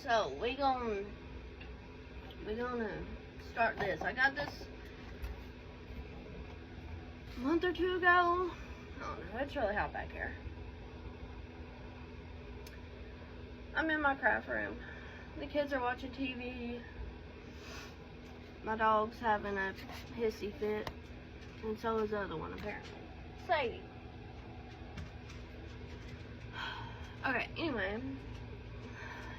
So we're gonna start this. I got this a month or two ago. I don't know, it's really hot back here. I'm in my craft room. The kids are watching TV. My dog's having a hissy fit, and so is the other one apparently. Sadie. Okay, anyway.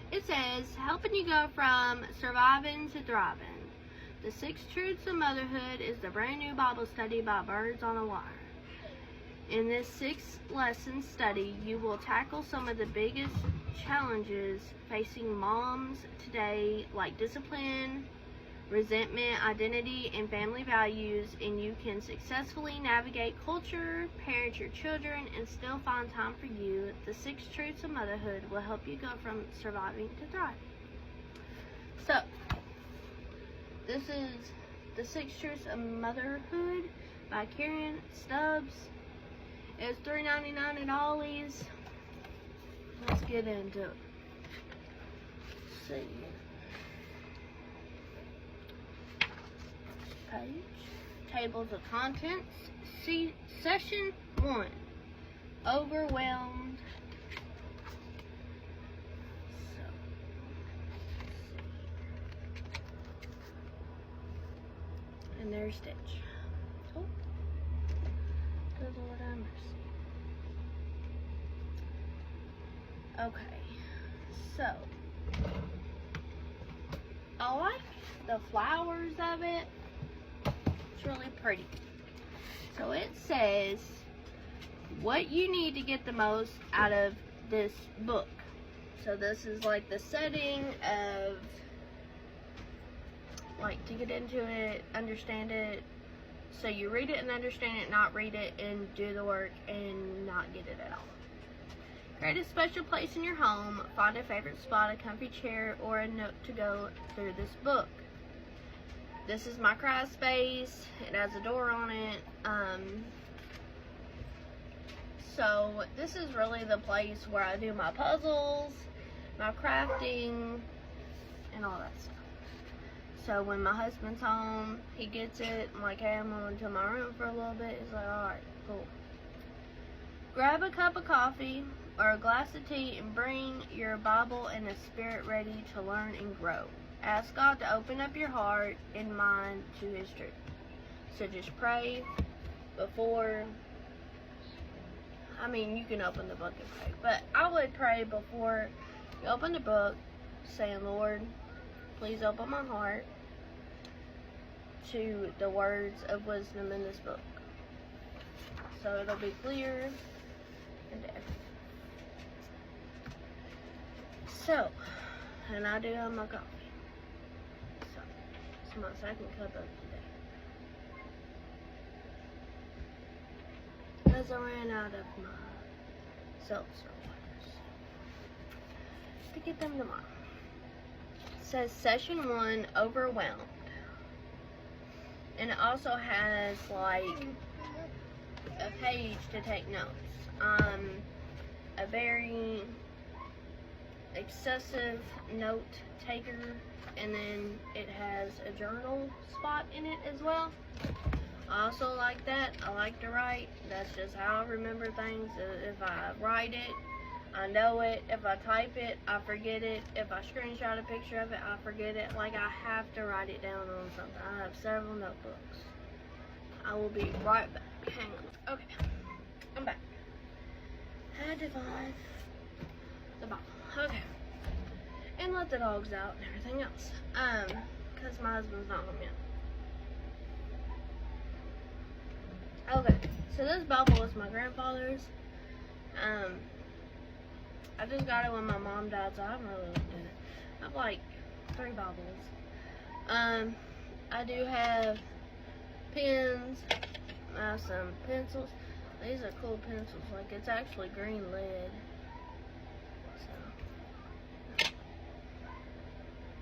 It says, helping you go from surviving to thriving. The 6 Truths of Motherhood is the brand new Bible study by Birds on a Wire. In this 6-lesson study, you will tackle some of the biggest challenges facing moms today, like discipline, resentment, identity, and family values, and you can successfully navigate culture, parent your children, and still find time for you. The 6 Truths of Motherhood will help you go from surviving to thriving. So, this is the 6 Truths of Motherhood by Karen Stubbs. It's $3.99 at Ollie's. Let's get into it. Let's see. Page, tables of contents, session 1, overwhelmed. So, and there's Stitch. Oh, good Lord have mercy. Okay, so I like the flowers of it. It's really pretty. So it says what you need to get the most out of this book. So this is like the setting of, like, to get into it, understand it. So you read it and understand it, not read it and do the work and not get it at all. Create a special place in your home. Find a favorite spot, a comfy chair, or a note to go through this book. This is my craft space. It has a door on it. So this is really the place where I do my puzzles, my crafting, and all that stuff. So when my husband's home, he gets it. I'm like, hey, I'm going to my room for a little bit. He's like, alright, cool. Grab a cup of coffee or a glass of tea and bring your Bible and a spirit ready to learn and grow. Ask God to open up your heart and mind to His truth. So just pray before, you can open the book and pray, but I would pray before you open the book, saying, Lord, please open my heart to the words of wisdom in this book, so it'll be clear and everything. So, and I do have my coffee. So, it's my second cup of today. Because I ran out of my seltzer waters. To get them tomorrow. It says session 1, overwhelmed. And it also has like a page to take notes. I'm a very excessive note taker, and then it has a journal spot in it as well. I also like that. I like to write. That's just how I remember things. If I write it, I know it. If I type it, I forget it. If I screenshot a picture of it, I forget it. Like, I have to write it down on something. I have several notebooks. I will be right back. Hang on. Okay. I'm back. Had to find the bottle. Okay. And let the dogs out and everything else. Because my husband's not home yet. Okay, so this Bible is my grandfather's. I just got it when my mom died, so I haven't really looked at it. I have like 3 Bibles. I do have pens. I have some pencils. These are cool pencils. Like, it's actually green lead.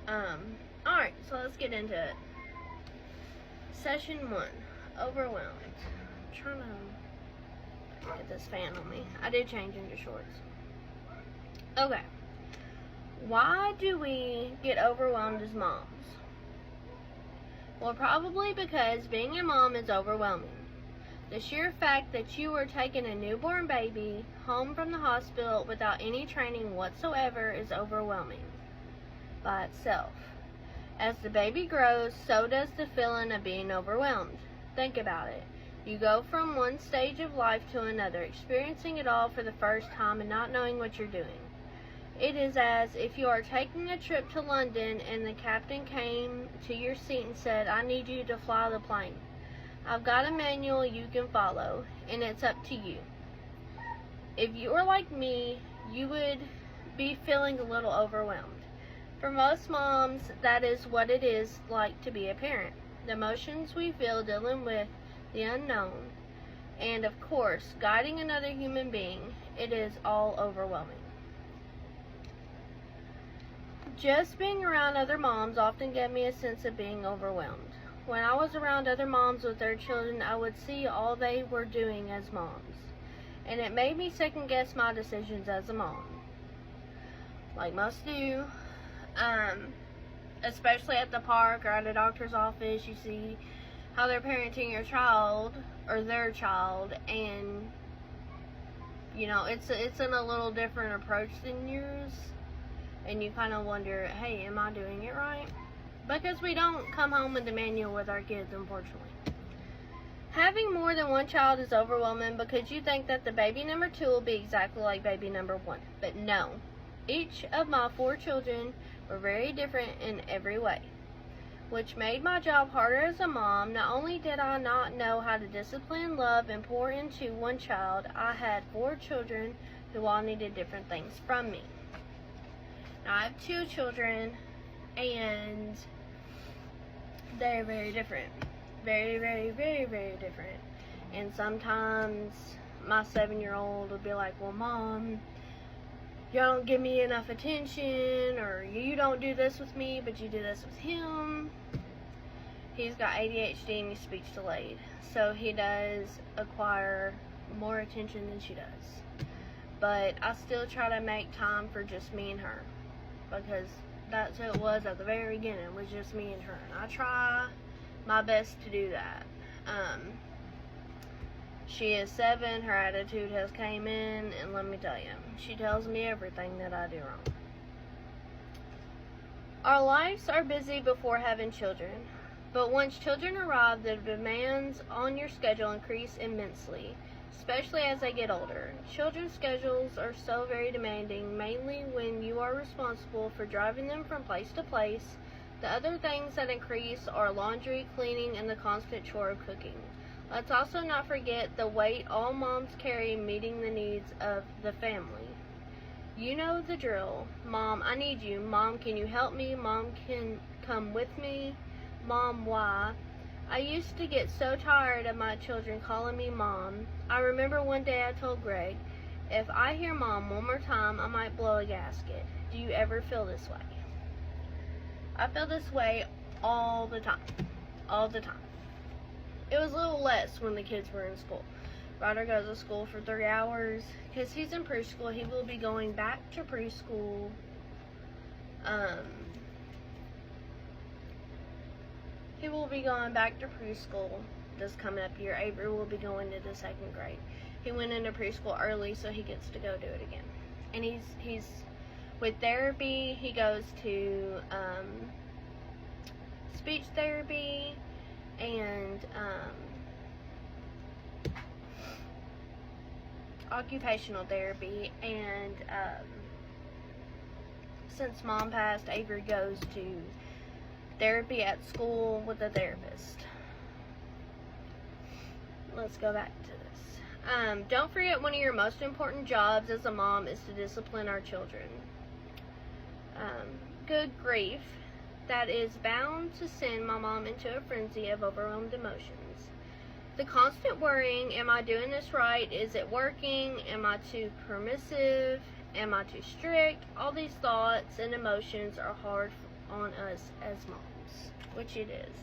So, alright, so let's get into it. Session 1, overwhelmed. I'm trying to get this fan on me. I did change into shorts. Okay. Why do we get overwhelmed as moms? Well, probably because being a mom is overwhelming. The sheer fact that you are taking a newborn baby home from the hospital without any training whatsoever is overwhelming by itself. As the baby grows, so does the feeling of being overwhelmed. Think about it. You go from one stage of life to another, experiencing it all for the first time and not knowing what you're doing. It is as if you are taking a trip to London and the captain came to your seat and said, "I need you to fly the plane. I've got a manual you can follow, and it's up to you." If you were like me, you would be feeling a little overwhelmed. For most moms, that is what it is like to be a parent. The emotions we feel dealing with the unknown, and of course, guiding another human being, it is all overwhelming. Just being around other moms often gave me a sense of being overwhelmed. When I was around other moms with their children, I would see all they were doing as moms, and it made me second guess my decisions as a mom. Like most do, especially at the park or at a doctor's office, you see how they're parenting your child or their child, and you know, it's in a little different approach than yours, and you kind of wonder, hey, am I doing it right? Because we don't come home with the manual with our kids, unfortunately. Having more than one child is overwhelming because you think that the baby number 2 will be exactly like baby number 1. But no. Each of my 4 children were very different in every way, which made my job harder as a mom. Not only did I not know how to discipline, love, and pour into one child, I had 4 children who all needed different things from me. Now, I have 2 children, and they're very different. Very, very, very, very different. And sometimes my 7-year-old will be like, "Well, Mom, you don't give me enough attention," or "You don't do this with me, but you do this with him." He's got ADHD and he's speech delayed, so he does acquire more attention than she does. But I still try to make time for just me and her, because that's who it was at the very beginning, was just me and her. And I try my best to do that. She is 7, her attitude has came in, and let me tell you, she tells me everything that I do wrong. Our lives are busy before having children, but once children arrive, the demands on your schedule increase immensely, especially as they get older. Children's schedules are so very demanding, mainly when you are responsible for driving them from place to place. The other things that increase are laundry, cleaning, and the constant chore of cooking. Let's also not forget the weight all moms carry meeting the needs of the family. You know the drill. Mom, I need you. Mom, can you help me? Mom, can come with me? Mom, why? I used to get so tired of my children calling me Mom. I remember one day I told Greg, "If I hear Mom one more time, I might blow a gasket." Do you ever feel this way? I feel this way all the time. All the time. It was a little less when the kids were in school. Ryder goes to school for 3 hours. Because he's in preschool, he will be going back to preschool. He will be going back to preschool this coming up year. Avery will be going into 2nd grade. He went into preschool early, so he gets to go do it again. And he's with therapy. He goes to speech therapy and occupational therapy, and since Mom passed, Avery goes to therapy at school with a therapist. Let's go back to this. Don't forget, one of your most important jobs as a mom is to discipline our children. Good grief. That is bound to send my mom into a frenzy of overwhelmed emotions. The constant worrying, am I doing this right? Is it working? Am I too permissive? Am I too strict? All these thoughts and emotions are hard on us as moms, which it is.